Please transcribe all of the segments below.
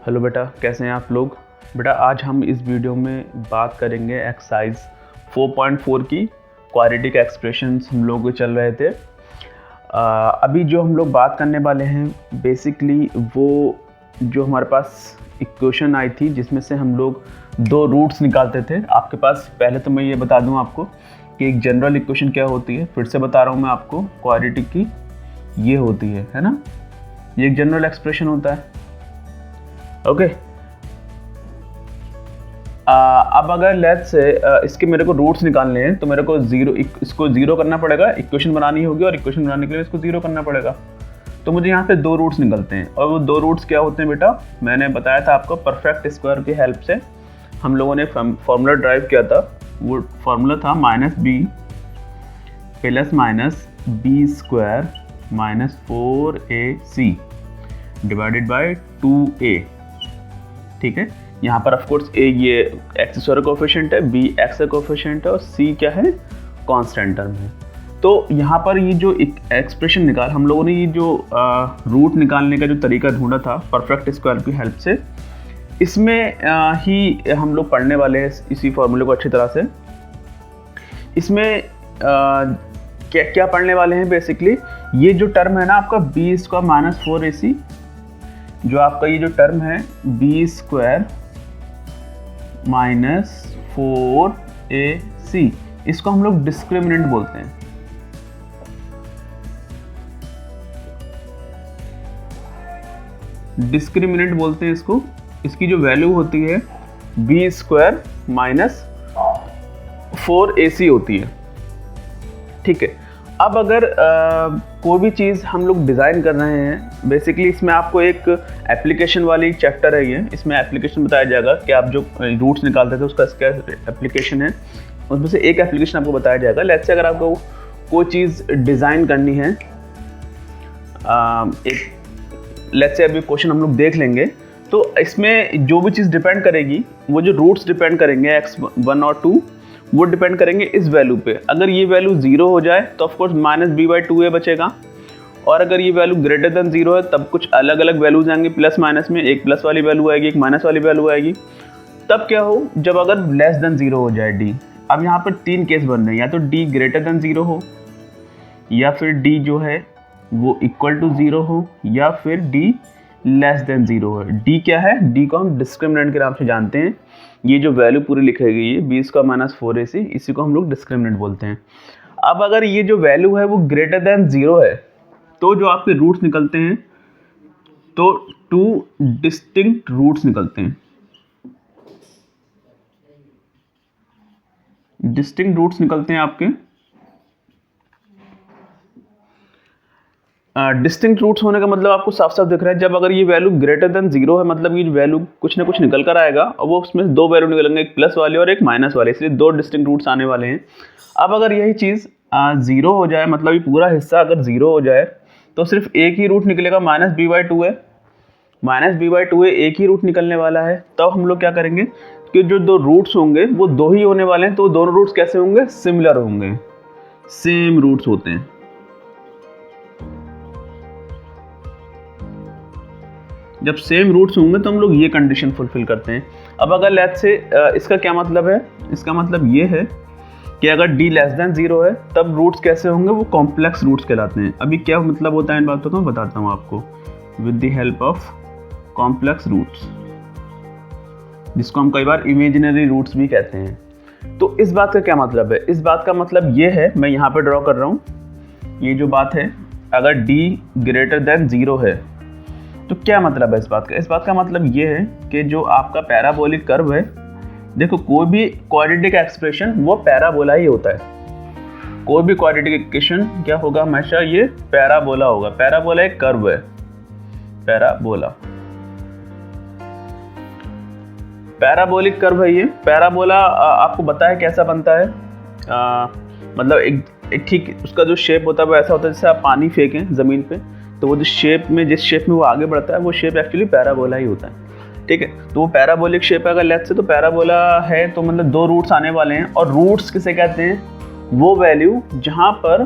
Hello बेटा, कैसे हैं आप लोग। बेटा आज हम इस वीडियो में बात करेंगे एक्सरसाइज 4.4 की क्वाड्रेटिक एक्सप्रेशंस हम लोग चल रहे थे। अभी जो हम लोग बात करने वाले हैं बेसिकली वो जो हमारे पास इक्वेशन आई थी जिसमें से हम लोग दो रूट्स निकालते थे। आपके पास पहले तो मैं ये बता दूं आपको कि एक जनरल इक्वेशन क्या होती है, फिर से बता रहा हूँ मैं आपको, क्वाड्रेटिक की ये होती है ना, ये एक जनरल एक्सप्रेशन होता है। ओके अब अगर लेट्स से इसके मेरे को रूट्स निकालने हैं तो मेरे को इसको जीरो करना पड़ेगा, इक्वेशन बनानी होगी और इक्वेशन बनाने के लिए इसको जीरो करना पड़ेगा। तो मुझे यहाँ पे दो रूट्स निकलते हैं और वो दो रूट्स क्या होते हैं बेटा, मैंने बताया था आपको परफेक्ट स्क्वायर की हेल्प से हम लोगों ने फॉर्मूला ड्राइव किया था। वो फॉर्मूला था -b plus minus b square minus 4ac divided by 2a। ठीक है, यहाँ पर ऑफ कोर्स ए ये एक्स स्क्वायर कोफिशिएंट है, बी एक्स का कोफिशिएंट है और सी क्या है, कांस्टेंट टर्म है। तो यहाँ पर ये जो एक्सप्रेशन निकाल हम लोगों ने ये जो रूट निकालने का जो तरीका ढूंढा था परफेक्ट स्क्वायर की हेल्प से, इसमें ही हम लोग पढ़ने वाले हैं इसी फॉर्मूले को अच्छी तरह से। इसमें क्या क्या पढ़ने वाले हैं बेसिकली, ये जो टर्म है ना आपका बी स्क्वायर माइनस 4ac, जो आपका ये जो टर्म है बी स्क्वायर माइनस 4ac, इसको हम लोग डिस्क्रिमिनेंट बोलते हैं। डिस्क्रिमिनेंट बोलते हैं इसको। इसकी जो वैल्यू होती है बी स्क्वायर माइनस 4ac होती है। ठीक है, अब अगर कोई भी चीज़ हम लोग डिज़ाइन कर रहे हैं बेसिकली, इसमें आपको एक एप्लीकेशन वाली चैप्टर है ये, इसमें एप्लीकेशन बताया जाएगा कि आप जो रूट्स निकालते थे उसका क्या एप्लीकेशन है, उसमें से एक एप्लीकेशन आपको बताया जाएगा। लेट्स से अगर आपको कोई चीज़ डिज़ाइन करनी है, एक लेट्स से अभी क्वेश्चन हम लोग देख लेंगे, तो इसमें जो भी चीज़ डिपेंड करेगी वो जो रूट्स डिपेंड करेंगे x1 और 2 वो डिपेंड करेंगे इस वैल्यू पे। अगर ये वैल्यू 0 हो जाए तो ऑफ कोर्स -b/2a बचेगा, और अगर ये वैल्यू ग्रेटर देन 0 है तब कुछ अलग अलग वैल्यूज आएंगे प्लस माइनस में, एक प्लस वाली वैल्यू आएगी, एक माइनस वाली वैल्यू आएगी। तब क्या हो, जब अगर लेस देन 0 हो जाए d। अब यहाँ पर तीन केस बन रहे हैं, या तो d ग्रेटर देन 0 हो, या फिर d जो है वो इक्वल टू 0 हो, या फिर d लेस देन 0 है। d क्या है, d को हम डिस्क्रिमिनेंट के नाम से जानते हैं। ये जो वैल्यू पूरी लिखी गई है बी स्क्वायर माइनस 4ac, इसी को हम लोग डिस्क्रिमिनेंट बोलते हैं। अब अगर ये जो वैल्यू है वो ग्रेटर देन 0 है तो जो आपके रूट्स निकलते हैं तो 2 डिस्टिंक्ट रूट्स निकलते हैं। डिस्टिंक्ट रूट्स निकलते हैं आपके। डिस्टिंक्ट रूट्स होने का मतलब आपको साफ साफ दिख रहा है, जब अगर ये वैल्यू ग्रेटर देन 0 है मतलब ये वैल्यू कुछ ना कुछ निकल कर आएगा, और वो उसमें दो वैल्यू निकलेंगे, एक प्लस वाले और एक माइनस वाले, इसलिए दो डिस्टिंक्ट रूट्स आने वाले हैं। अब अगर यही चीज़ 0 हो जाए, मतलब ये पूरा हिस्सा अगर 0 हो जाए तो सिर्फ एक ही रूट निकलेगा, -b/2 है, -b/2 एक ही रूट निकलने वाला है। तब हम लोग क्या करेंगे कि जो दो रूट्स होंगे वो दो ही होने वाले हैं, तो दोनों रूट्स कैसे होंगे, सिमिलर होंगे, सेम रूट्स होते हैं। जब सेम रूट्स होंगे तो हम लोग ये कंडीशन फुलफिल करते हैं। अब अगर लेट्स से इसका क्या मतलब है, इसका मतलब ये है कि अगर d लेस देन 0 है तब रूट्स कैसे होंगे, वो कॉम्प्लेक्स रूट्स कहलाते हैं। अभी क्या मतलब होता है इन बातों को मैं बताता हूँ आपको, with the help of complex roots, जिसको हम कई बार इमेजिनरी रूट्स भी कहते हैं। तो इस बात का क्या मतलब है, इस बात का मतलब ये है, मैं यहाँ पे ड्रॉ कर रहा हूँ, ये जो बात है अगर d ग्रेटर देन 0 है तो क्या मतलब है इस बात का, इस बात का मतलब ये है कि जो आपका पैराबोलिक कर्व है, देखो कोई भी क्वाड्रेटिक एक्सप्रेशन वो पैराबोला ही होता है। कोई भी क्वाड्रेटिक इक्वेशन क्या होगा, हमेशा ये पैराबोला होगा। पैराबोला एक कर्व है, पैराबोला पैराबोलिक कर्व है ये। पैराबोला आपको पता है कैसा बनता है, मतलब एक ठीक उसका जो शेप होता है वो ऐसा होता है जैसे आप पानी फेंकें ज़मीन पे, तो वो जिस शेप में वो आगे बढ़ता है वो शेप एक्चुअली पैराबोला ही होता है। ठीक है, तो वो पैराबोलिक शेप है। अगर लेट्स से तो पैराबोला है तो मतलब दो रूट्स आने वाले हैं, और रूट्स किसे कहते हैं, वो वैल्यू जहाँ पर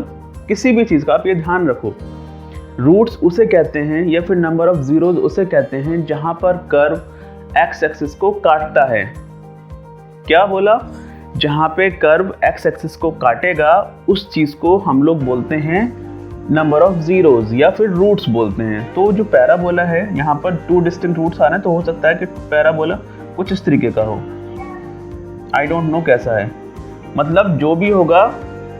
किसी भी चीज़ का, आप ये ध्यान रखो, रूट्स उसे कहते हैं या फिर नंबर ऑफ जीरोज उसे कहते हैं जहां पर कर्व एक्स एक्सिस को काटता है। क्या बोला? जहां पे कर्व एक्स एक्सिस को काटेगा उस चीज को हम लोग बोलते हैं नंबर ऑफ जीरोज या फिर रूट्स बोलते हैं। तो जो पैराबोला है, यहाँ पर 2 डिस्टिंक्ट रूट्स आ रहे हैं, तो हो सकता है कि पैराबोला कुछ इस तरीके का हो। आई डोंट नो कैसा है, मतलब जो भी होगा,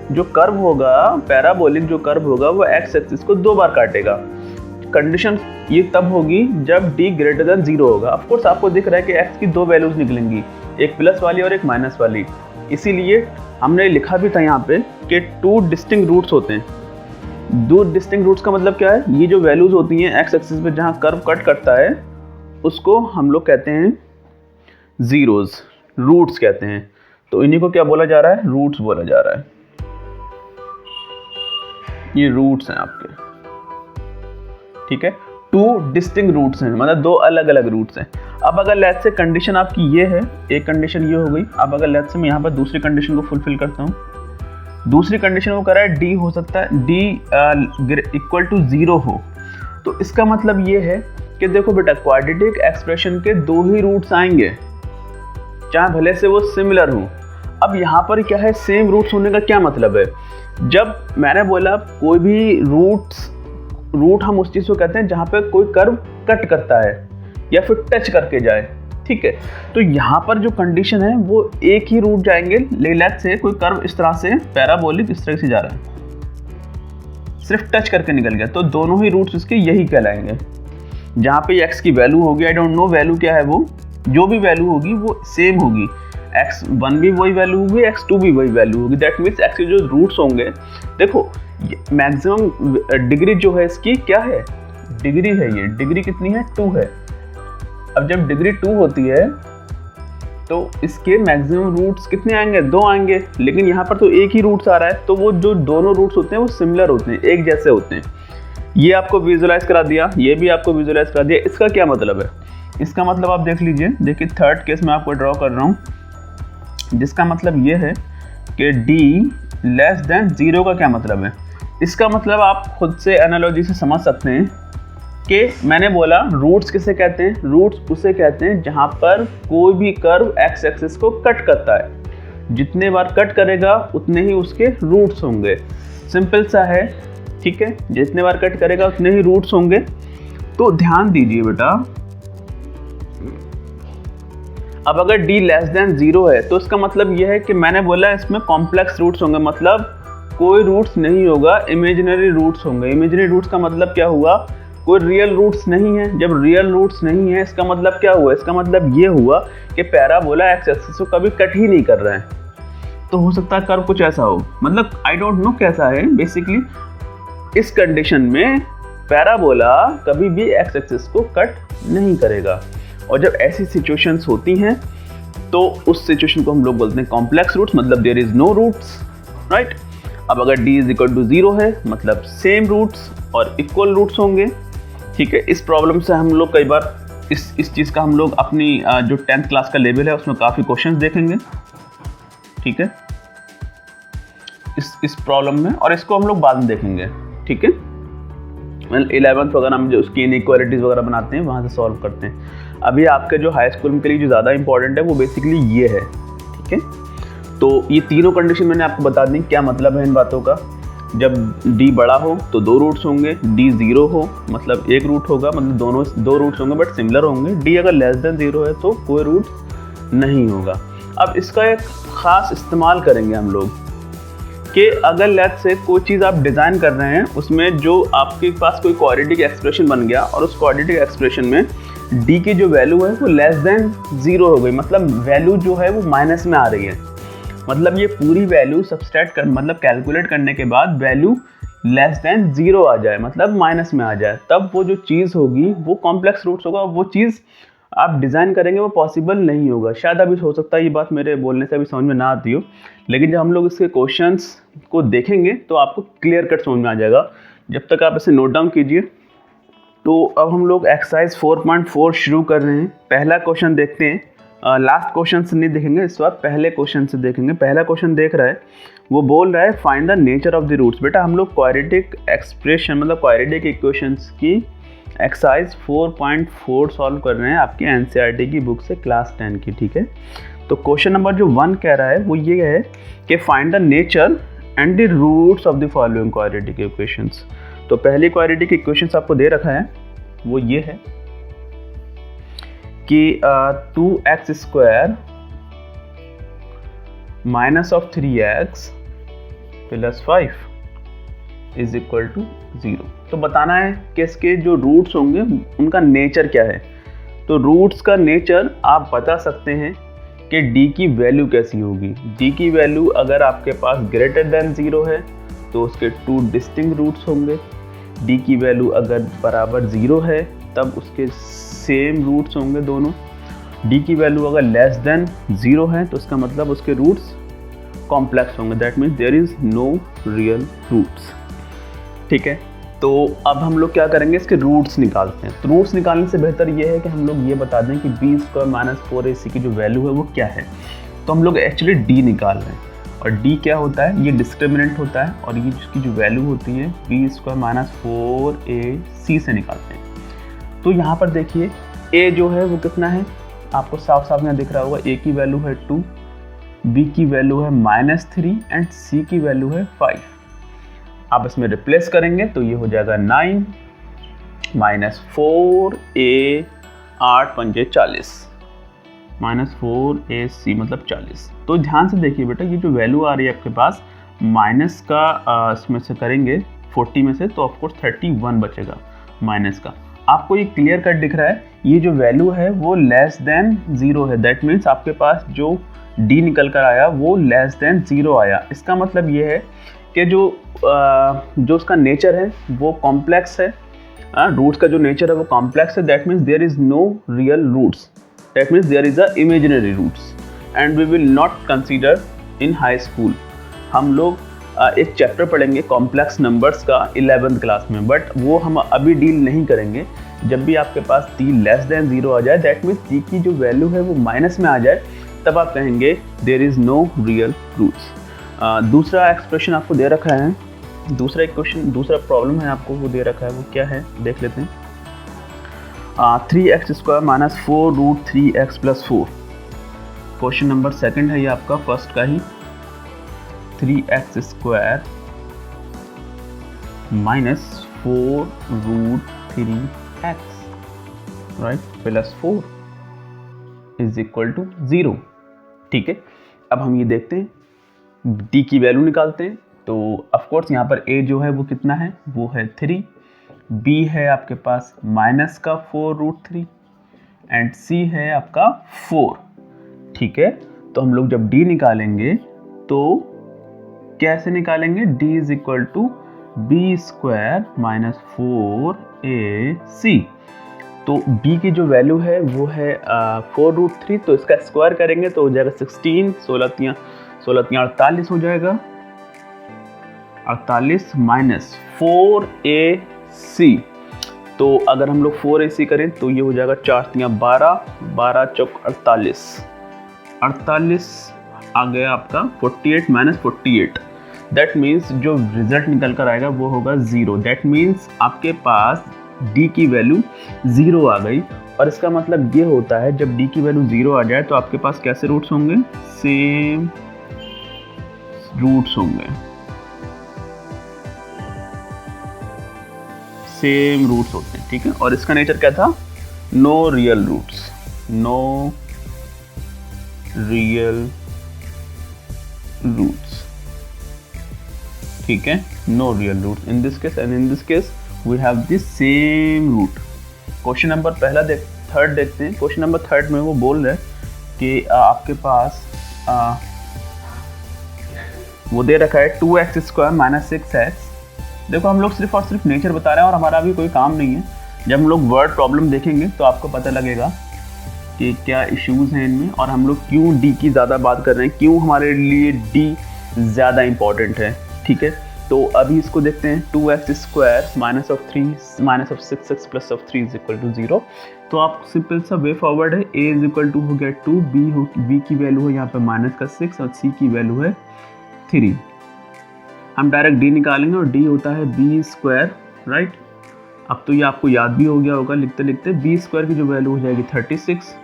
जो कर्व होगा, पैराबोलिक जो कर्व होगा वो एक्स एक्सिस को 2 बार काटेगा। कंडीशन ये तब होगी जब d ग्रेटर देन 0 होगा। ऑफ कोर्स आपको दिख रहा है कि x की 2 वैल्यूज निकलेंगी, एक प्लस वाली और एक माइनस वाली, इसीलिए हमने लिखा भी था यहाँ पे कि 2 डिस्टिंक्ट रूट्स होते हैं। 2 डिस्टिंक्ट रूट्स का मतलब क्या है? ये जो वैल्यूज होती हैं एक्स एक्सिस पे जहाँ कर्व कट करता है उसको हम लोग कहते हैं जीरोज, रूट्स कहते हैं। तो इन्हीं को क्या बोला जा रहा है? रूट्स बोला जा रहा है। ये रूट्स हैं आपके, ठीक है। 2 डिस्टिंक्ट रूट्स हैं, मतलब 2 अलग अलग रूट्स हैं। अब अगर लेट्स से कंडीशन आपकी ये है, एक कंडीशन ये हो गई। अब अगर लेट्स से मैं यहाँ पर दूसरी कंडीशन को फुलफिल करता हूँ, दूसरी कंडीशन वो कर रहा है d हो सकता है d इक्वल टू 0 हो। तो इसका मतलब ये है कि देखो बेटा, क्वाड्रेटिक एक्सप्रेशन के 2 ही रूट्स आएंगे, चाहे भले से वो सिमिलर हो। अब यहाँ पर क्या है, सेम रूट्स होने का क्या मतलब है? जब मैंने बोला कोई भी रूट हम उस चीज़ को कहते हैं जहाँ पे कोई कर्व कट करता है या फिर टच करके जाए, ठीक है। तो यहाँ पर जो कंडीशन है वो एक ही रूट जाएंगे। लेट्स से कोई कर्व इस तरह से पैराबोलिक इस तरह से जा रहा है, सिर्फ टच करके निकल गया, तो दोनों ही रूट्स इसके यही कहलाएंगे। जहाँ पे x की वैल्यू होगी, आई डोंट नो वैल्यू क्या है, वो जो भी वैल्यू होगी वो सेम होगी। x1 भी वही वैल्यू होगी, x2 भी वही वैल्यू होगी। दैट मीन्स x के जो रूट्स होंगे, देखो मैक्सिमम डिग्री जो है इसकी क्या है? डिग्री है, ये डिग्री कितनी है? 2 है। अब जब डिग्री 2 होती है तो इसके मैक्सिमम रूट्स कितने आएंगे? 2 आएंगे। लेकिन यहाँ पर तो एक ही रूट्स आ रहा है, तो वो जो दोनों रूट्स होते हैं वो सिमिलर होते हैं, एक जैसे होते हैं। ये आपको विजुअलाइज करा दिया, ये भी आपको विजुअलाइज करा दिया। इसका क्या मतलब है? इसका मतलब आप देख लीजिए, देखिए थर्ड केस में आपको ड्रॉ कर रहा हूँ, जिसका मतलब ये है कि d लेस देन 0 का क्या मतलब है? इसका मतलब आप खुद से एनालॉजी से समझ सकते हैं कि मैंने बोला रूट्स किसे कहते हैं? रूट्स उसे कहते हैं जहाँ पर कोई भी कर्व एक्स एक्सिस को कट करता है। जितने बार कट करेगा उतने ही उसके रूट्स होंगे। सिंपल सा है, ठीक है। जितने बार कट करेगा उतने ही रूट्स होंगे। तो ध्यान दीजिए बेटा, अब अगर d लेस देन 0 है तो इसका मतलब यह है कि मैंने बोला इसमें कॉम्प्लेक्स रूट्स होंगे, मतलब कोई रूट्स नहीं होगा, इमेजिनरी रूट्स होंगे। इमेजिनरी रूट्स का मतलब क्या हुआ? कोई रियल रूट्स नहीं है। जब रियल रूट्स नहीं है इसका मतलब क्या हुआ? इसका मतलब ये हुआ कि पैराबोला एक्स एक्सिस को कभी कट ही नहीं कर रहा है। तो हो सकता है कर्व कुछ ऐसा हो, मतलब आई डोंट नो कैसा है। बेसिकली इस कंडीशन में पैराबोला कभी भी एक्स एक्सिस को कट नहीं करेगा। और जब ऐसी सिचुएशंस होती हैं तो उस सिचुएशन को हम लोग बोलते हैं कॉम्प्लेक्स रूट्स, मतलब there is no roots, right. अब अगर d इज इक्वल टू 0 है मतलब सेम रूट्स और इक्वल रूट्स होंगे, ठीक है। इस प्रॉब्लम से हम लोग कई बार इस चीज़ का हम लोग अपनी जो 10th क्लास का लेवल है उसमें काफ़ी क्वेश्चंस देखेंगे, ठीक है, इस प्रॉब्लम में, और इसको हम लोग बाद में देखेंगे, ठीक है। 11th वगैरह में जो उसकी इनइक्वालिटीज़ वगैरह बनाते हैं वहाँ से सॉल्व करते हैं। अभी आपके जो हाई स्कूल के लिए जो ज़्यादा इंपॉर्टेंट है वो बेसिकली ये है, ठीक है। तो ये तीनों कंडीशन मैंने आपको बता दी क्या मतलब है इन बातों का। जब d बड़ा हो तो 2 रूट्स होंगे, d 0 हो मतलब 1 रूट होगा, मतलब दोनों 2 रूट्स होंगे बट सिमिलर होंगे। d अगर लेस देन 0 है तो कोई रूट नहीं होगा। अब इसका एक ख़ास इस्तेमाल करेंगे हम लोग कि अगर लेट्स से कोई चीज़ आप डिज़ाइन कर रहे हैं, उसमें जो आपके पास कोई क्वाड्रेटिक एक्सप्रेशन बन गया और उस क्वाड्रेटिक एक्सप्रेशन में d की जो वैल्यू है वो लेस देन 0 हो गई, मतलब वैल्यू जो है वो माइनस में आ रही है, मतलब ये पूरी वैल्यू सब्सट्रैक्ट कर मतलब कैलकुलेट करने के बाद वैल्यू लेस देन 0 आ जाए, मतलब माइनस में आ जाए, तब वो जो चीज़ होगी वो कॉम्प्लेक्स रूट्स होगा। वो चीज़ आप डिज़ाइन करेंगे वो पॉसिबल नहीं होगा। शायद अभी हो सकता है ये बात मेरे बोलने से अभी समझ में ना आती हो, लेकिन जब हम लोग इसके क्वेश्चंस को देखेंगे तो आपको क्लियर कट समझ में आ जाएगा। जब तक आप इसे नोट डाउन कीजिए। तो अब हम लोग एक्सरसाइज 4.4 शुरू कर रहे हैं। पहला क्वेश्चन देखते हैं। लास्ट क्वेश्चन से नहीं देखेंगे, इस बार पहले क्वेश्चन से देखेंगे। पहला क्वेश्चन देख रहा है, वो बोल रहा है find the nature of the roots. बेटा हम लोग क्वाड्रेटिक एक्सप्रेशन मतलब क्वाड्रेटिक इक्वेशंस की एक्सरसाइज 4.4 सॉल्व कर रहे हैं आपकी एनसीईआरटी की बुक से क्लास 10 की, ठीक है। तो क्वेश्चन नंबर जो 1 कह रहा है वो ये है कि find the nature and the roots of the following quadratic equations. तो पहली क्वाड्रेटिक इक्वेशंस आपको दे रखा है, वो ये है कि 2x² minus of 3x plus 5 is equal to 0। तो बताना है कि इसके जो रूट्स होंगे उनका नेचर क्या है। तो रूट्स का नेचर आप बता सकते हैं कि d की वैल्यू कैसी होगी। d की वैल्यू अगर आपके पास ग्रेटर देन 0 है तो उसके 2 डिस्टिंक्ट रूट्स होंगे। d की वैल्यू अगर बराबर 0 है तब उसके सेम रूट्स होंगे दोनों। d की वैल्यू अगर लेस देन 0 है तो इसका मतलब उसके रूट्स कॉम्प्लेक्स होंगे, that means there is no real roots, ठीक है। तो अब हम लोग क्या करेंगे, इसके रूट्स निकालते हैं। तो रूट्स निकालने से बेहतर ये है कि हम लोग ये बता दें कि b² माइनस 4ac की जो वैल्यू है वो क्या है। तो हम लोग एक्चुअली d निकाल रहे हैं और d क्या होता है, ये डिस्क्रिमिनेंट होता है और ये जिसकी जो वैल्यू होती है b² माइनस 4ac से निकालते हैं। तो यहाँ पर देखिए a जो है वो कितना है, आपको साफ साफ यहाँ दिख रहा होगा, a की वैल्यू है 2, b की वैल्यू है -3 एंड c की वैल्यू है 5। आप इसमें रिप्लेस करेंगे तो ये हो जाएगा 9 माइनस 4a 8 पंजे 40 माइनस 4ac मतलब 40। तो ध्यान से देखिए बेटा, ये जो वैल्यू आ रही है आपके पास माइनस का इसमें से करेंगे 40 में से तो ऑफकोर्स 31 बचेगा माइनस का। आपको ये क्लियर कट दिख रहा है, ये जो वैल्यू है वो लेस देन 0 है, दैट मीन्स आपके पास जो d निकल कर आया वो लेस देन 0 आया। इसका मतलब ये है कि जो उसका नेचर है वो कॉम्प्लेक्स है, रूट्स का जो नेचर है वो कॉम्प्लेक्स है, that means there is no real roots, that means there is a imaginary roots and we will not consider in high school. हम लोग एक चैप्टर पढ़ेंगे कॉम्प्लेक्स नंबर्स का 11th क्लास में, बट वो हम अभी डील नहीं करेंगे। जब भी आपके पास d लेस देन 0 आ जाए, दैट मीन्स d की जो वैल्यू है वो माइनस में आ जाए, तब आप कहेंगे there is no real roots. दूसरा एक्सप्रेशन आपको दे रखा है, दूसरा इक्वेशन, दूसरा प्रॉब्लम है आपको वो दे रखा है, वो क्या है देख लेते हैं। 3x² minus 4 root 3x plus 4। Question number 2 है ये आपका, फर्स्ट का ही। 3x² minus 4 root 3x right plus 4 is equal to 0, ठीक है। अब हम ये देखते हैं, d की वैल्यू निकालते हैं। तो ऑफ कोर्स यहाँ पर a जो है वो कितना है, वो है 3, b है आपके पास माइनस का 4 रूट 3 एंड c है आपका 4, ठीक है। तो हम लोग जब d निकालेंगे तो कैसे निकालेंगे, d is equal to b² minus 4ac। तो b की जो वैल्यू है वो है 4 रूट 3, तो इसका स्क्वायर करेंगे तो हो जाएगा 16, 16 48 हो जाएगा, 48 माइनस 4ac। तो अगर हम लोग 4ac करें तो ये हो जाएगा 4 12, 12 चौक 48, 48 आ गया आपका 48 माइनस 48, दैट मीन्स जो रिजल्ट निकल कर आएगा वो होगा 0। दैट मीन्स आपके पास d की वैल्यू 0 आ गई, और इसका मतलब ये होता है जब d की वैल्यू 0 आ जाए तो आपके पास कैसे रूट्स होंगे, सेम रूट्स होंगे, सेम रूट्स होते हैं, ठीक है। और इसका नेचर क्या था, no real roots, no real roots, ठीक है, no real roots in this case, and in this case we have this same root. Question number third देखते हैं। क्वेश्चन नंबर 3 में वो बोल रहे हैं कि आपके पास वो दे रखा है 2x² माइनस 6x। देखो हम लोग सिर्फ और सिर्फ नेचर बता रहे हैं और हमारा अभी कोई काम नहीं है। जब हम लोग वर्ड प्रॉब्लम देखेंगे तो आपको पता लगेगा कि क्या इश्यूज़ हैं इनमें और हम लोग क्यों d की ज़्यादा बात कर रहे हैं, क्यों हमारे लिए d ज़्यादा इम्पॉर्टेंट है, ठीक है। तो अभी इसको देखते हैं, 2x² minus of 6x plus of 3 is equal to 0। तो आप सिंपल सा वे फॉरवर्ड है, a इज इक्वल टू हो गया 2, b की वैल्यू है यहाँ पे -6 और c की वैल्यू है 3। हम डायरेक्ट d निकालेंगे और d होता है b स्क्वायर, राइट। अब तो ये आपको याद भी हो गया होगा लिखते लिखते, b स्क्वायर की जो वैल्यू हो जाएगी 36,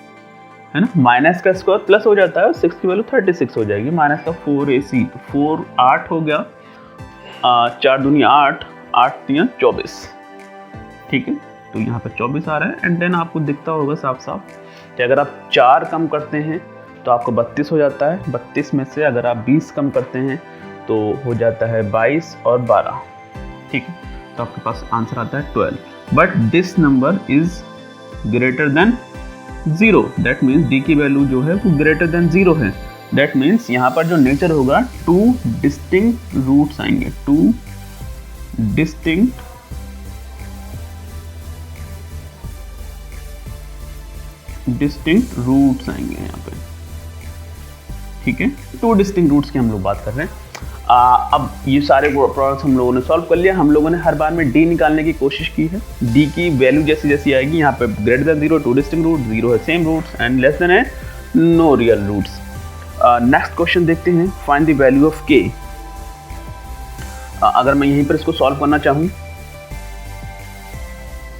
है ना, माइनस का स्क्वायर प्लस हो जाता है और 6 की वैल्यू 36 हो जाएगी, माइनस का 4ac, 4 8 हो गया, 4 दूनी 8, 8 3 24, ठीक है। तो यहाँ पे 24 आ रहा है। एंड देन आपको दिखता होगा साफ साफ कि अगर आप 4 कम करते हैं तो आपको 32 हो जाता है, 32 में से अगर आप 20 कम करते हैं तो हो जाता है 22 और 12, ठीक है। तो आपके पास आंसर आता है 12, but this number is greater than 0, that means D की वैल्यू जो है वो ग्रेटर देन 0 है। दैट मीन्स यहाँ पर जो नेचर होगा 2 डिस्टिंक्ट रूट्स आएंगे, 2 डिस्टिंक्ट रूट्स आएंगे यहाँ पे, ठीक है। 2 डिस्टिंक्ट रूट्स की हम लोग बात कर रहे हैं। अब ये सारे प्रोडक्ट्स हम लोगों ने सॉल्व कर लिया। हम लोगों ने हर बार में डी निकालने की कोशिश की है। डी की वैल्यू जैसी जैसी आएगी यहाँ पे ग्रेटर देन 0, 2 डिस्टिंक्ट रूट, 0 है same roots and less than है no real roots. Next question देखते हैं, फाइंड द वैल्यू ऑफ के। अगर मैं यहीं पर इसको सॉल्व करना चाहूँ,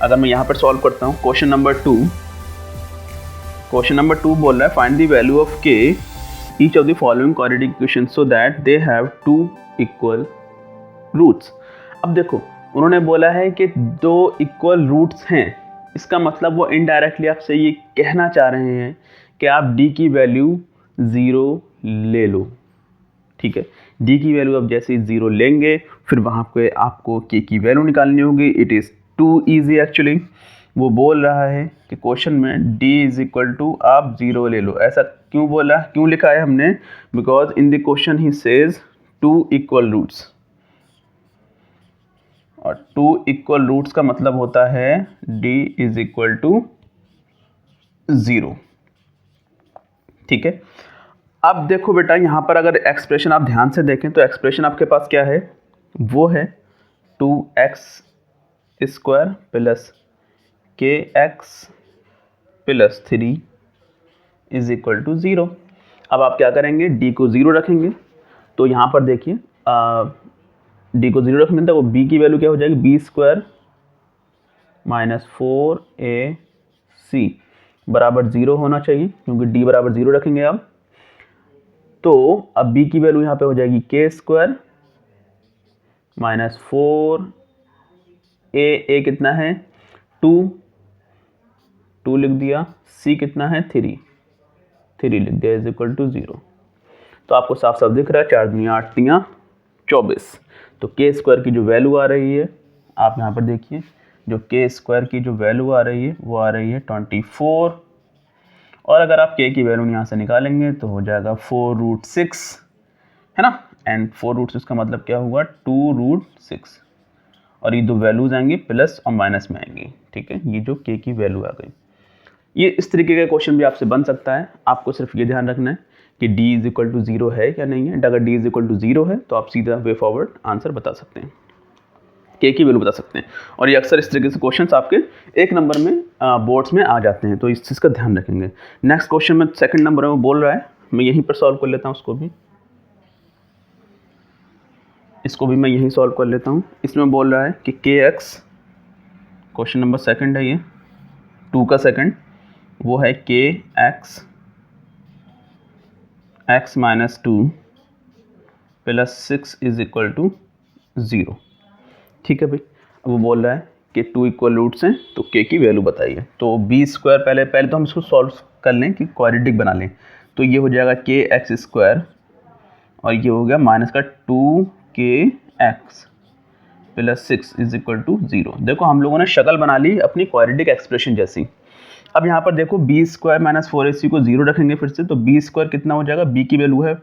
अगर मैं यहाँ पर सॉल्व करता हूँ, क्वेश्चन नंबर 2 बोल रहा है फाइंड द वैल्यू ऑफ के each of the following quadratic equations so that they have 2 equal roots। अब देखो उन्होंने बोला है कि 2 इक्वल रूट्स हैं, इसका मतलब वो इनडायरेक्टली आपसे ये कहना चाह रहे हैं कि आप d की वैल्यू 0 ले लो, ठीक है। d की वैल्यू आप जैसे ही 0 लेंगे फिर वहाँ पे आपको k की वैल्यू निकालनी होगी। It is too easy actually. वो बोल रहा है कि क्वेश्चन में d इज इक्वल टू आप 0 ले लो। ऐसा क्यों बोला, क्यों लिखा है हमने? बिकॉज इन द क्वेश्चन ही सेज 2 इक्वल रूट्स, और 2 इक्वल रूट्स का मतलब होता है d इज इक्वल टू 0, ठीक है। अब देखो बेटा यहाँ पर अगर एक्सप्रेशन आप ध्यान से देखें तो एक्सप्रेशन आपके पास क्या है, वो है 2x square plus kx plus 3 is equal to 0। अब आप क्या करेंगे, d को 0 रखेंगे। तो यहाँ पर देखिए d को 0 रखेंगे तो वो b की वैल्यू क्या हो जाएगी, b स्क्वायर माइनस 4ac बराबर 0 होना चाहिए, क्योंकि d बराबर 0 रखेंगे आप। तो अब b की वैल्यू यहाँ पे हो जाएगी k स्क्वायर माइनस 4a कितना है 2 लिख दिया, c कितना है 3 लिख दिया इज इक्वल टू 0। तो आपको साफ साफ दिख रहा है 4 दूनी 8 3 24। तो के स्क्वायर की जो वैल्यू आ रही है, आप यहाँ पर देखिए जो के स्क्वायर की जो वैल्यू आ रही है वो आ रही है 24, और अगर आप के की वैल्यू यहाँ से निकालेंगे तो हो जाएगा 4√6, है ना। एंड 4√6 का मतलब क्या हुआ 2√6, और ये दो वैल्यूज आएंगी प्लस और माइनस में आएंगी, ठीक है। ये जो के की वैल्यू आ गई। ये इस तरीके का क्वेश्चन भी आपसे बन सकता है। आपको सिर्फ ये ध्यान रखना है कि d इज इक्वल टू 0 है या नहीं है। अगर d इज इक्वल टू 0 है तो आप सीधा वे फॉरवर्ड आंसर बता सकते हैं, k की वैल्यू बता सकते हैं। और ये अक्सर इस तरीके से क्वेश्चंस आपके 1 नंबर में बोर्ड्स में आ जाते हैं, तो इस चीज़ का ध्यान रखेंगे। नेक्स्ट क्वेश्चन में 2nd नंबर में बोल रहा है, मैं यहीं पर सॉल्व कर लेता हूँ, इसको भी मैं यहीं सॉल्व कर लेता हूँ। इसमें बोल रहा है कि kx, क्वेश्चन नंबर 2nd है ये, 2 का 2nd, वो है kx x minus 2 plus 6 is equal to 0, ठीक है भाई। अब वो बोल रहा है कि 2 इक्वल रूट्स हैं तो k की वैल्यू बताइए। तो b स्क्वायर पहले तो हम इसको सॉल्व कर लें कि क्वाड्रेटिक बना लें। तो ये हो जाएगा kx स्क्वायर और ये हो गया माइनस का 2kx plus 6 is equal to 0। देखो हम लोगों ने शक्ल बना ली अपनी क्वाड्रेटिक एक्सप्रेशन जैसी। अब यहाँ पर देखो b स्क्वायर माइनस 4ac को 0 रखेंगे फिर से, तो b स्क्वायर कितना हो जाएगा, b की वैल्यू है,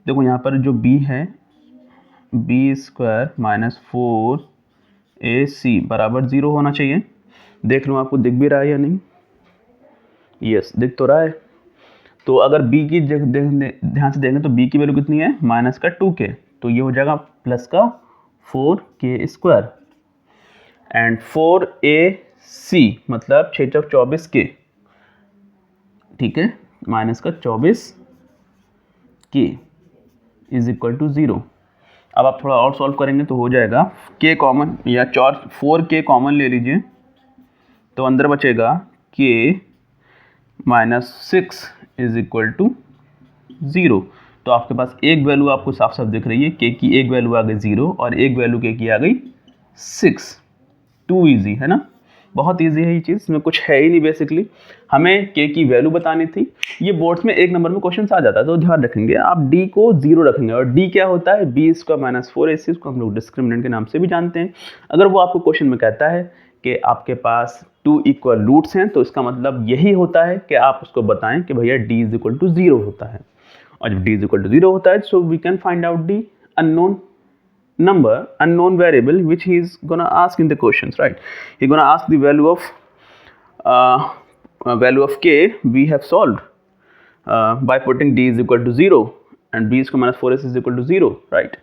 देखो यहाँ पर जो b है b स्क्वायर माइनस 4ac बराबर 0 होना चाहिए। देख लो आपको दिख भी रहा है या नहीं, यस दिख तो रहा है। तो अगर b की ध्यान से देखेंगे तो b की वैल्यू कितनी है, माइनस का 2k, तो ये हो जाएगा प्लस का 4k स्क्वायर एंड 4ac सी मतलब 6 चौक 24 के, ठीक है, माइनस का 24 के इज इक्वल टू 0। अब आप थोड़ा और सॉल्व करेंगे तो हो जाएगा, के कॉमन या 4 के कॉमन ले लीजिए तो अंदर बचेगा के माइनस 6 इज इक्वल टू 0। तो आपके पास एक वैल्यू आपको साफ साफ दिख रही है, के की एक वैल्यू आ गई 0 और एक वैल्यू के की आ गई 6। टू ईजी है ना, बहुत ईजी है ये चीज़, इसमें कुछ है ही नहीं बेसिकली। हमें के की वैल्यू बतानी थी। ये बोर्ड्स में एक नंबर में क्वेश्चन आ जाता है तो ध्यान रखेंगे आप, डी को 0 रखेंगे और डी क्या होता है, बी स्क्वायर माइनस 4ac, इसको हम लोग डिस्क्रिमिनेंट के नाम से भी जानते हैं। अगर वो आपको क्वेश्चन में कहता है कि आपके पास 2 इक्वल रूट्स हैं तो इसका मतलब यही होता है कि आप उसको बताएं कि भैया d इज इक्वल टू 0 होता है, और जब d इज इक्वल टू 0 होता है so we can find out the unknown number, unknown variable which he is gonna ask in the questions, right? He gonna ask the value of k we have solved by putting d is equal to 0 and b square minus 4ac is equal to 0, right?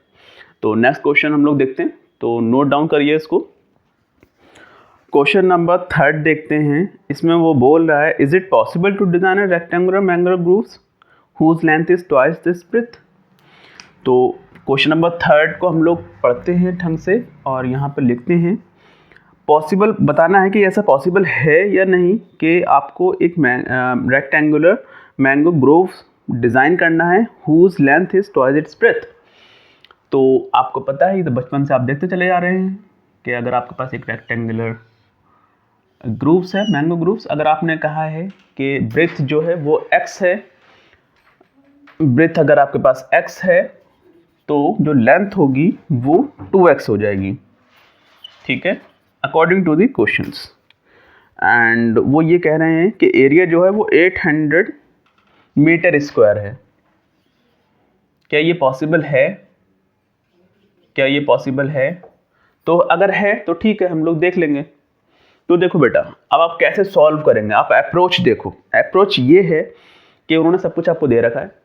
तो next question हम लोग देखते हैं, तो note down करिए इसको। Question number 3 देखते हैं। इसमें वो बोल रहा है, is it possible to design a rectangular mangrove groves whose length is twice this breadth. तो क्वेश्चन नंबर 3 को हम लोग पढ़ते हैं ढंग से और यहाँ पर लिखते हैं, पॉसिबल बताना है कि ऐसा पॉसिबल है या नहीं कि आपको एक रेक्टेंगुलर मैंगो ग्रोव डिज़ाइन करना है whose length is twice its breadth. तो आपको पता है, ये तो बचपन से आप देखते चले जा रहे हैं कि अगर आपके पास एक रेक्टेंगुलर ग्रूव्स है, मैंगो ग्रूव्स, अगर आपने कहा है कि ब्रेथ जो है वो x है, ब्रेथ अगर आपके पास x है तो जो लेंथ होगी वो 2x हो जाएगी, ठीक है, according to the questions. And वो ये कह रहे हैं कि एरिया जो है वो 800 मीटर स्क्वायर है। क्या ये पॉसिबल है? क्या ये पॉसिबल है? तो अगर है तो ठीक है, हम लोग देख लेंगे। तो देखो बेटा, अब आप कैसे सॉल्व करेंगे, आप अप्रोच देखो। अप्रोच ये है कि उन्होंने सब कुछ आपको दे रखा है,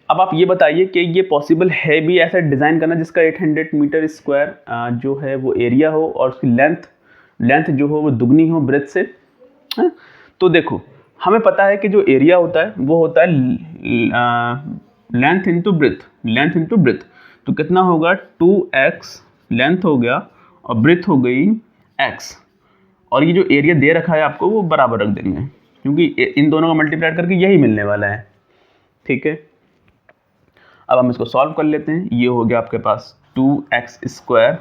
अब आप ये बताइए कि ये पॉसिबल है भी ऐसा डिज़ाइन करना जिसका 800 मीटर स्क्वायर जो है वो एरिया हो और उसकी लेंथ जो हो वो दुगनी हो ब्रेथ से, है? तो देखो हमें पता है कि जो एरिया होता है वो होता है लेंथ इंटू ब्रेथ। तो कितना होगा, 2x लेंथ हो गया और ब्रेथ हो गई x, और ये जो एरिया दे रखा है आपको वो बराबर रख देंगे क्योंकि इन दोनों का मल्टीप्लाई करके यही मिलने वाला है, ठीक है। अब हम इसको सॉल्व कर लेते हैं। ये हो गया आपके पास 2x square,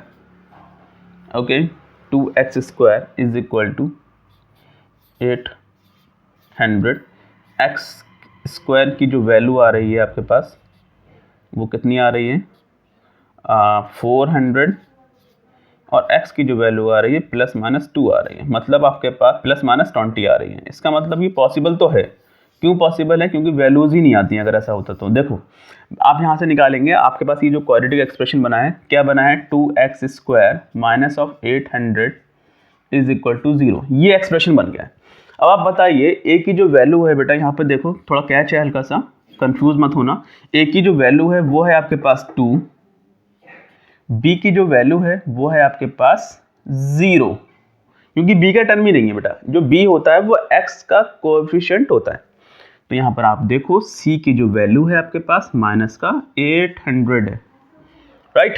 okay, 2x square is equal to 800, x square की जो वैल्यू आ रही है आपके पास वो कितनी आ रही है, 400, और x की जो वैल्यू आ रही है +-2 आ रही है, मतलब आपके पास +-20 आ रही है। इसका मतलब ये पॉसिबल तो है। क्यों पॉसिबल है? क्योंकि वैल्यूज़ ही नहीं आती हैं। अगर ऐसा होता तो देखो आप यहाँ से निकालेंगे, आपके पास ये जो क्वाड्रेटिक एक्सप्रेशन बना है, क्या बना है, 2x square minus of 800 is equal to 0, ये एक्सप्रेशन बन गया है। अब आप बताइए a की जो वैल्यू है बेटा, यहाँ पे देखो थोड़ा कैच है, हल्का सा कंफ्यूज मत होना। a की जो वैल्यू है वो है आपके पास 2, b की जो वैल्यू है वो है आपके पास 0, क्योंकि b का टर्म ही नहीं है बेटा। जो b होता है वो x का कोएफिशिएंट होता है। तो यहाँ पर आप देखो c की जो वैल्यू है आपके पास माइनस का 800 है, राइट।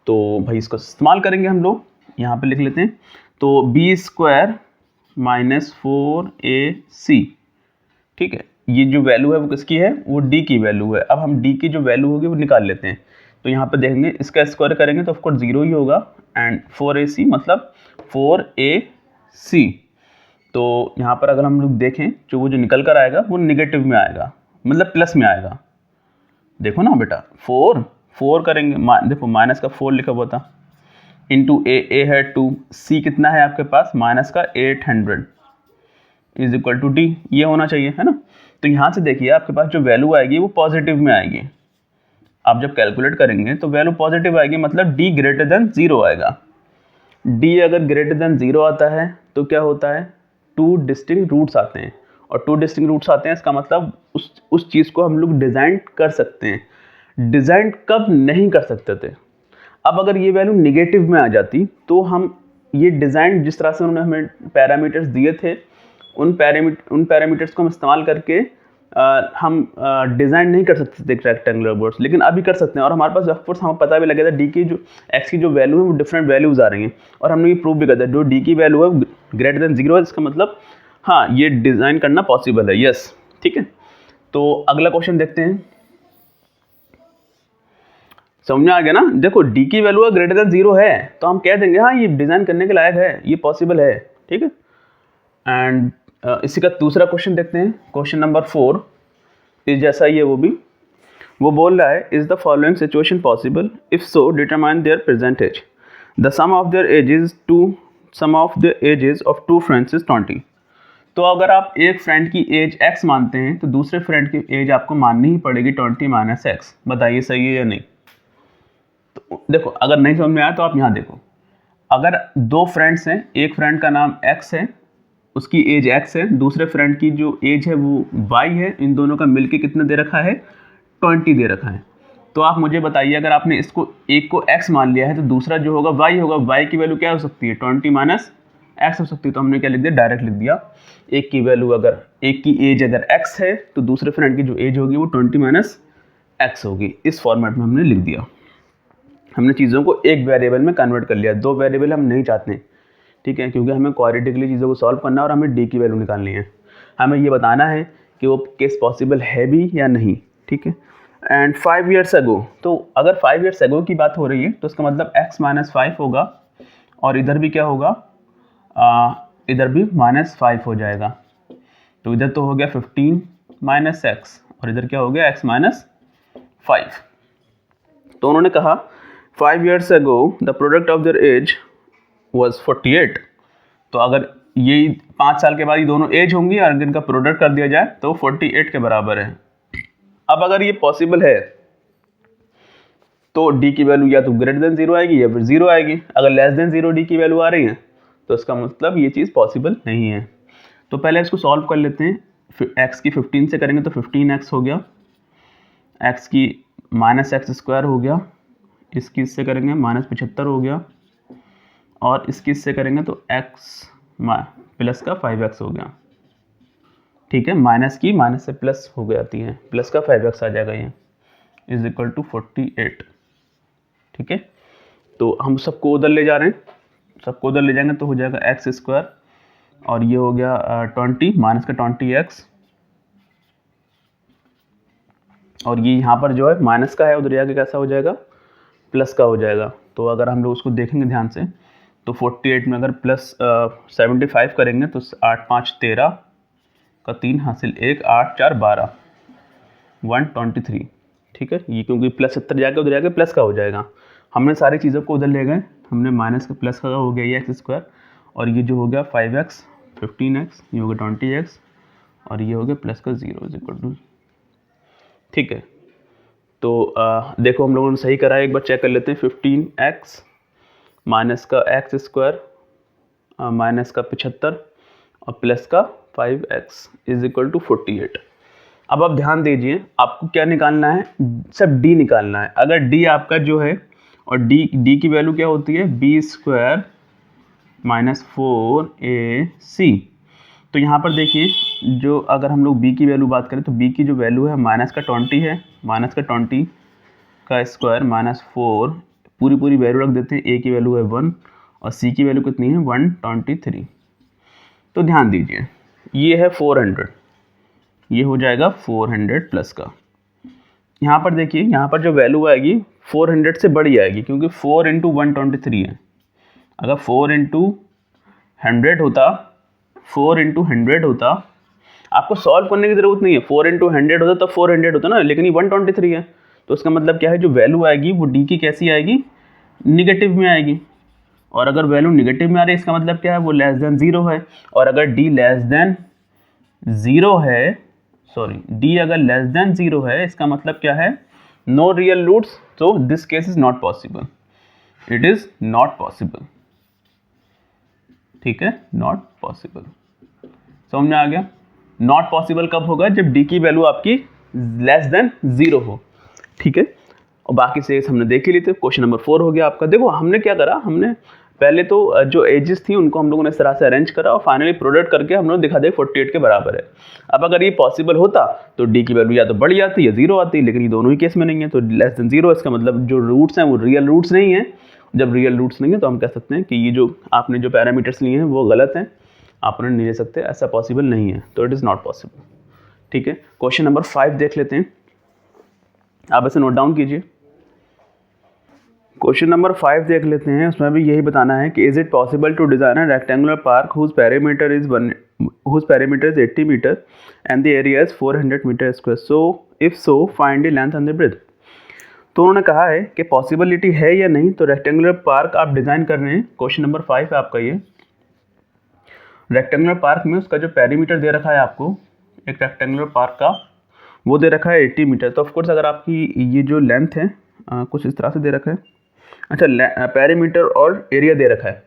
तो भाई इसको इस्तेमाल करेंगे हम लोग, यहाँ पे लिख लेते हैं। तो b स्क्वायर माइनस 4ac, ठीक है, ये जो वैल्यू है वो किसकी है, वो d की वैल्यू है। अब हम d की जो वैल्यू होगी वो निकाल लेते हैं। तो यहाँ पे देखेंगे, इसका स्क्वायर करेंगे तो ऑफकोर्स 0 ही होगा, एंड 4ac मतलब 4ac। तो यहाँ पर अगर हम लोग देखें जो वो जो निकल कर आएगा वो निगेटिव में आएगा, मतलब प्लस में आएगा। देखो ना बेटा, 4 करेंगे, देखो माइनस का 4 लिखा हुआ था, इंटू ए है 2, सी कितना है आपके पास माइनस का 800 इज इक्वल टू डी, ये होना चाहिए, है ना। तो यहाँ से देखिए आपके पास जो वैल्यू आएगी वो पॉजिटिव में आएगी। आप जब कैलकुलेट करेंगे तो वैल्यू पॉजिटिव आएगी, मतलब d ग्रेटर देन 0 आएगा। d अगर ग्रेटर देन 0 आता है तो क्या होता है, 2 डिस्टिंक्ट रूट्स आते हैं, और 2 डिस्टिंक्ट रूट्स आते हैं इसका मतलब उस चीज़ को हम लोग डिज़ाइन कर सकते हैं। डिज़ाइन कब नहीं कर सकते थे, अब अगर ये वैल्यू निगेटिव में आ जाती तो हम ये डिज़ाइन जिस तरह से उन्होंने हमें पैरामीटर्स दिए थे, उन पैरामीटर्स को हम इस्तेमाल करके हम डिज़ाइन नहीं कर सकते थे रेक्टेंगुलर बोर्ड्स, लेकिन अभी कर सकते हैं। और हमारे पास ऑफ कोर्स हमें पता भी लगे था डी की जो एक्स की जो वैल्यू है वो डिफरेंट वैल्यूज़ आ रही हैं, और हमने ये प्रूव भी कर दिया जो डी की वैल्यू है ग्रेटर देन 0 है, इसका मतलब हाँ ये डिज़ाइन करना पॉसिबल है। यस, ठीक है। तो अगला क्वेश्चन देखते हैं। समझ में आ गया ना? देखो डी की वैल्यू ग्रेटर देन 0 है तो हम कह देंगे हाँ ये डिज़ाइन करने के लायक है, ये पॉसिबल है, ठीक है। एंड इसी का दूसरा क्वेश्चन देखते हैं, क्वेश्चन नंबर 4 इस जैसा ही है वो भी। वो बोल रहा है is the following situation possible, if so determine their present age, the sum of their ages of two friends is 20। तो अगर आप एक फ्रेंड की एज x मानते हैं तो दूसरे फ्रेंड की एज आपको माननी ही पड़ेगी 20 - x। बताइए सही है या नहीं? तो देखो अगर नहीं समझ में आया तो आप यहाँ देखो, अगर दो फ्रेंड्स हैं, एक फ्रेंड का नाम x है, उसकी एज x है, दूसरे फ्रेंड की जो एज है वो y है, इन दोनों का मिलके कितना दे रखा है? 20 दे रखा है। तो आप मुझे बताइए अगर आपने इसको एक को x मान लिया है तो दूसरा जो होगा y होगा, y की वैल्यू क्या हो सकती है? 20 - x हो सकती है। तो हमने क्या लिख दिया? डायरेक्ट लिख दिया एक की वैल्यू अगर एक की एज अगर x है तो दूसरे फ्रेंड की जो एज होगी वो 20 - x होगी। इस फॉर्मेट में हमने लिख दिया। हमने चीज़ों को एक वेरिएबल में कन्वर्ट कर लिया, दो वेरिएबल हम नहीं चाहते, ठीक है, क्योंकि हमें क्वाड्रेटिकली चीज़ों को सॉल्व करना है और हमें डी की वैल्यू निकालनी है। हमें ये बताना है कि वो केस पॉसिबल है भी या नहीं, ठीक है। एंड 5 years ago, तो अगर 5 years ago की बात हो रही है तो इसका मतलब x - 5 होगा, और इधर भी क्या होगा? इधर भी -5 हो जाएगा। तो इधर तो हो गया 15 - x, और इधर क्या हो गया? x - 5। तो उन्होंने कहा 5 years ago the product of their age was 48। तो अगर ये 5 साल के बाद ये दोनों एज होंगी और इनका प्रोडक्ट कर दिया जाए तो 48 के बराबर है। अब अगर ये पॉसिबल है तो डी की वैल्यू या तो ग्रेटर देन 0 आएगी या फिर 0 आएगी। अगर लेस देन 0 डी की वैल्यू आ रही है तो इसका मतलब ये चीज़ पॉसिबल नहीं है। तो पहले इसको सॉल्व कर लेते हैं। एक्स की 15 से करेंगे तो 15x हो गया, एक्स की -x² हो गया, इसकी इससे करेंगे -75 हो गया, और इसकी इससे करेंगे तो x प्लस का 5x हो गया, ठीक है। माइनस की माइनस से प्लस हो जाती है, प्लस का 5x आ जाएगा, ये इज इक्वल टू 48, ठीक है। तो हम सबको उधर ले जा रहे हैं, सबको उधर ले जाएंगे तो हो जाएगा x², और ये हो गया 20 माइनस का 20x, और ये यहाँ पर जो है माइनस का है, उधर जाके कैसा हो जाएगा? प्लस का हो जाएगा। तो अगर हम लोग उसको देखेंगे ध्यान से तो 48 में अगर प्लस 75 करेंगे तो 8 5 13 का 3 हासिल 1 8 4 12 123, ठीक है। ये क्योंकि प्लस 70 जाके उधर जाके प्लस का हो जाएगा। हमने सारी चीज़ों को उधर ले गए, हमने माइनस का प्लस का हो गया ये x², और ये जो हो गया 5x 15x, ये हो गया 20x, और ये हो गया प्लस का 0 इज इक्वल टू, ठीक है। तो देखो हम लोगों ने सही करा है, एक बार चेक कर लेते हैं। 15x माइनस का x² माइनस का 75 और प्लस का 5x इज इक्वल टू 48। अब आप ध्यान दीजिए, आपको क्या निकालना है? सब d निकालना है। अगर d आपका जो है, और d की वैल्यू क्या होती है? b² - 4ac। तो यहाँ पर देखिए, जो अगर हम लोग b की वैल्यू बात करें तो b की जो वैल्यू है -20 है, -20 का स्क्वायर -4, पूरी वैल्यू रख देते हैं। a की वैल्यू है 1 और c की वैल्यू कितनी है? 123। तो ध्यान दीजिए, ये है 400, ये हो जाएगा 400 प्लस का। यहाँ पर देखिए, यहाँ पर जो वैल्यू आएगी 400 से बड़ी आएगी, क्योंकि 4 × 123 है। अगर 4 × 100 होता, 4 × 100 होता, आपको सॉल्व करने की ज़रूरत नहीं है। 4 × 100 होता तब 400 होता ना, लेकिन ये 123 है। तो इसका मतलब क्या है? जो वैल्यू आएगी वो डी की कैसी आएगी? निगेटिव में आएगी। और अगर वैल्यू निगेटिव में आ रही है इसका मतलब क्या है? वो लेस देन 0 है। और अगर डी लेस देन 0 है, सॉरी, डी अगर लेस देन 0 है इसका मतलब क्या है? नो रियल रूट्स, तो this case is not possible, it is not possible, ठीक है, नॉट पॉसिबल। समझ में आ गया? नॉट पॉसिबल कब होगा? जब डी की वैल्यू आपकी लेस देन 0 हो, ठीक है। और बाकी से हमने देख ही ली थी। क्वेश्चन नंबर 4 हो गया आपका। देखो हमने क्या करा, हमने पहले तो जो एजेस थी उनको हम लोगों ने इस तरह से अरेंज करा और फाइनली प्रोडक्ट करके हम लोग दिखा दे 48 के बराबर है। अब अगर ये पॉसिबल होता तो डी की वैल्यू या तो बढ़ जाती या जीरो आती, लेकिन ये दोनों ही केस में नहीं है, तो लेस देन जीरो, इसका मतलब जो रूट्स हैं वो रियल रूट्स नहीं है। जब रियल रूट्स नहीं है तो हम कह सकते हैं कि ये जो आपने जो पैरामीटर्स लिए हैं वो गलत हैं, आप उन्हें नहीं ले सकते, ऐसा पॉसिबल नहीं है, तो इट इज़ नॉट पॉसिबल। ठीक है, क्वेश्चन नंबर 5 देख लेते हैं, आप इसे नोट डाउन कीजिए। क्वेश्चन नंबर 5 देख लेते हैं, उसमें भी यही बताना है कि is it possible to design a rectangular park whose parameter is 80 metre and the area is 400 metre square, so if so find the length and the breadth. तो उन्होंने कहा है कि पॉसिबिलिटी है या नहीं, तो रेक्टेंगुलर पार्क आप डिज़ाइन कर रहे हैं। क्वेश्चन नंबर 5 है आपका ये। रेक्टेंगुलर पार्क में उसका जो पेरीमीटर दे रखा है आपको, एक रेक्टेंगुलर पार्क का वो दे रखा है 80 मीटर। तो ऑफकोर्स अगर आपकी ये जो लेंथ है कुछ इस तरह से दे रखा है, अच्छा पेरीमीटर और एरिया दे रखा है,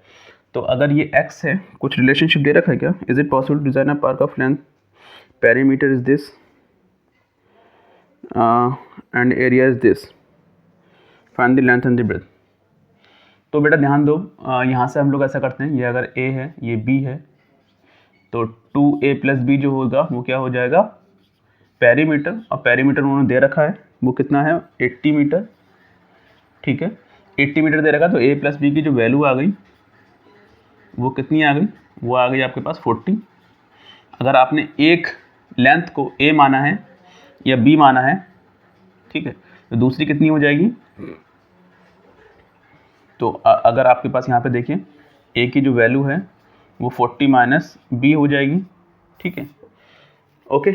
तो अगर ये x है, कुछ रिलेशनशिप दे रखा है क्या, is it possible to design a park of length perimeter is this and area is this, find the length and the breadth. तो बेटा ध्यान दो, यहाँ से हम लोग ऐसा करते हैं, ये अगर a है ये b है, तो 2a + b जो होगा वो क्या हो जाएगा, पेरीमीटर, और पेरीमीटर उन्होंने दे रखा है वो कितना है 80 मीटर। ठीक है, 80 मीटर दे रखा, तो a + b की जो वैल्यू आ गई वो कितनी आ गई, वो आ गई आपके पास 40। अगर आपने एक लेंथ को a माना है या b माना है, ठीक है, तो दूसरी कितनी हो जाएगी, तो अगर आपके पास यहाँ पे देखिए a की जो वैल्यू है वो 40 - b हो जाएगी। ठीक है, ओके,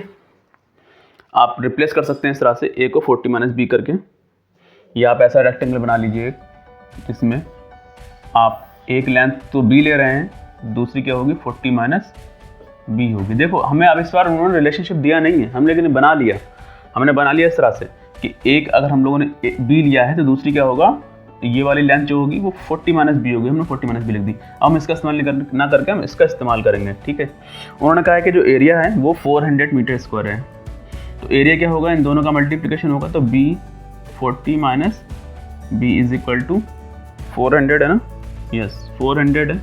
आप रिप्लेस कर सकते हैं इस तरह से a को 40 - b करके, या आप ऐसा रेक्टेंगल बना लीजिए जिसमें आप एक लेंथ तो b ले रहे हैं, दूसरी क्या होगी 40 - b होगी। देखो हमें अब इस बार उन्होंने रिलेशनशिप दिया नहीं है, हम लेकिन बना लिया, हमने बना लिया इस तरह से कि एक अगर हम लोगों ने b लिया है तो दूसरी क्या होगा, ये वाली लेंथ जो होगी वो 40 - b होगी, हमने 40 - b लिख दी। अब हम इसका इस्तेमाल ना करके हम इसका इस्तेमाल करेंगे। ठीक है, उन्होंने कहा है कि जो एरिया है वो 400 मीटर स्क्वायर है, तो एरिया क्या होगा, इन दोनों का मल्टीप्लिकेशन होगा, तो b 40 - b is equal to 400 है ना, यस 400 है।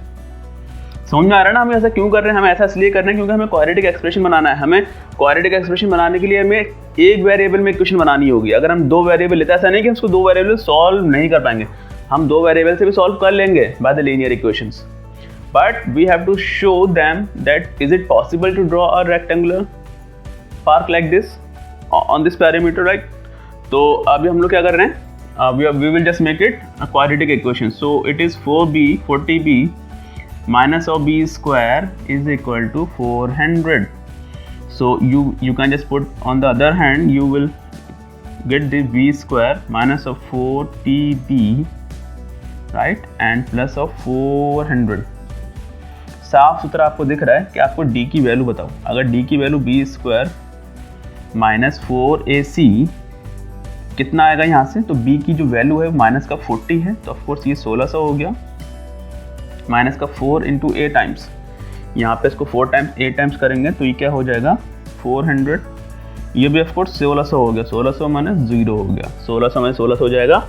समझ में आ रहा है ना हम ऐसा क्यों कर रहे हैं, हम ऐसा इसलिए कर रहे हैं क्योंकि हमें क्वाड्रेटिक एक्सप्रेशन बनाना है। हमें क्वाड्रेटिक एक्सप्रेशन बनाने के लिए हमें एक वेरिएबल में इक्वेशन बनानी होगी। अगर हम दो वेरिएबल लेते हैं, ऐसा नहीं कि हम उसको दो वेरिएबल सॉल्व नहीं कर पाएंगे, हम दो वेरिएबल से भी सॉल्व कर लेंगे by the linear equations, but we have to show them that is it possible to draw a rectangular park like this on this parameter, right. तो अभी हम लोग क्या कर रहे हैं, we will just make it a quadratic equation. So it is 4b 40b minus of b square is equal to 400. So you can just put on the other hand, you will get the b square minus of 40b, right, and plus of 400. साफ सुथरा आपको दिख रहा है कि आपको d की value बताओ। अगर d की value b square minus 4ac कितना आएगा यहाँ से, तो b की जो वैल्यू है माइनस का 40 है, तो ऑफकोर्स ये 1600 हो गया, माइनस का 4 × a टाइम्स, यहाँ पे इसको 4 टाइम्स a टाइम्स करेंगे तो ये क्या हो जाएगा 400, ये भी ऑफकोर्स 1600 हो गया, 1600 - 0 हो गया, 1600 - 1600 हो जाएगा,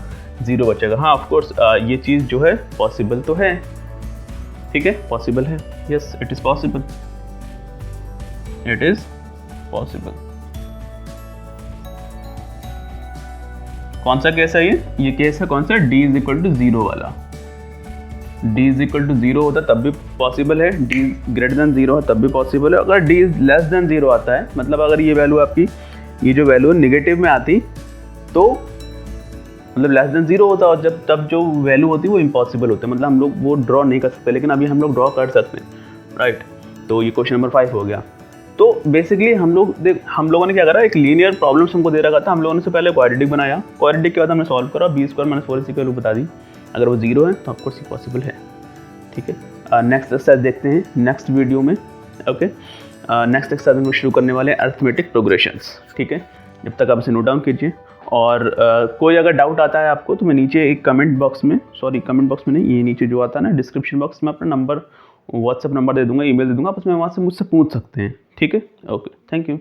0 बचेगा। हाँ ऑफकोर्स ये चीज़ जो है पॉसिबल तो है, ठीक है, पॉसिबल है, yes it is possible, it is possible. कौन सा केस है ये केस है कौन सा, d = 0 वाला। d = 0 होता तब भी पॉसिबल है, d > 0 है तब भी पॉसिबल है। अगर d < 0 आता है, मतलब अगर ये वैल्यू आपकी ये जो वैल्यू नेगेटिव में आती तो मतलब < 0 होता, और जब तब जो वैल्यू होती है वो इम्पॉसिबल होता है, मतलब हम लोग वो ड्रॉ नहीं कर सकते, लेकिन अभी हम लोग ड्रॉ कर सकते हैं, राइट। तो ये क्वेश्चन नंबर 5 हो गया। तो बेसिकली हम लोगों ने क्या करा, एक लीनियर प्रॉब्लम्स हमको दे रखा था, हम लोगों ने से पहले क्वाड्रेटिक बनाया, क्वाड्रेटिक के बाद हमने सॉल्व करा, b² - 4ac की वैल्यू बता दी, अगर वो 0 है तो ऑफकोर्स ये पॉसिबल है। ठीक है, नेक्स्ट एक्सरसाइज देखते हैं नेक्स्ट वीडियो में। ओके, नेक्स्ट एक्सरसाइज हम शुरू करने वाले हैं अरिथमेटिक प्रोग्रेशंस। ठीक है, जब तक आप इसे नोट डाउन कीजिए, और कोई अगर डाउट आता है आपको तो मैं नीचे एक कमेंट बॉक्स में नहीं, ये नीचे जो आता है ना डिस्क्रिप्शन बॉक्स में अपना नंबर, व्हाट्सएप नंबर दे दूंगा, ईमेल दे दूंगा, आप उसमें वहाँ से मुझसे पूछ सकते हैं। ठीक है, ओके, थैंक यू।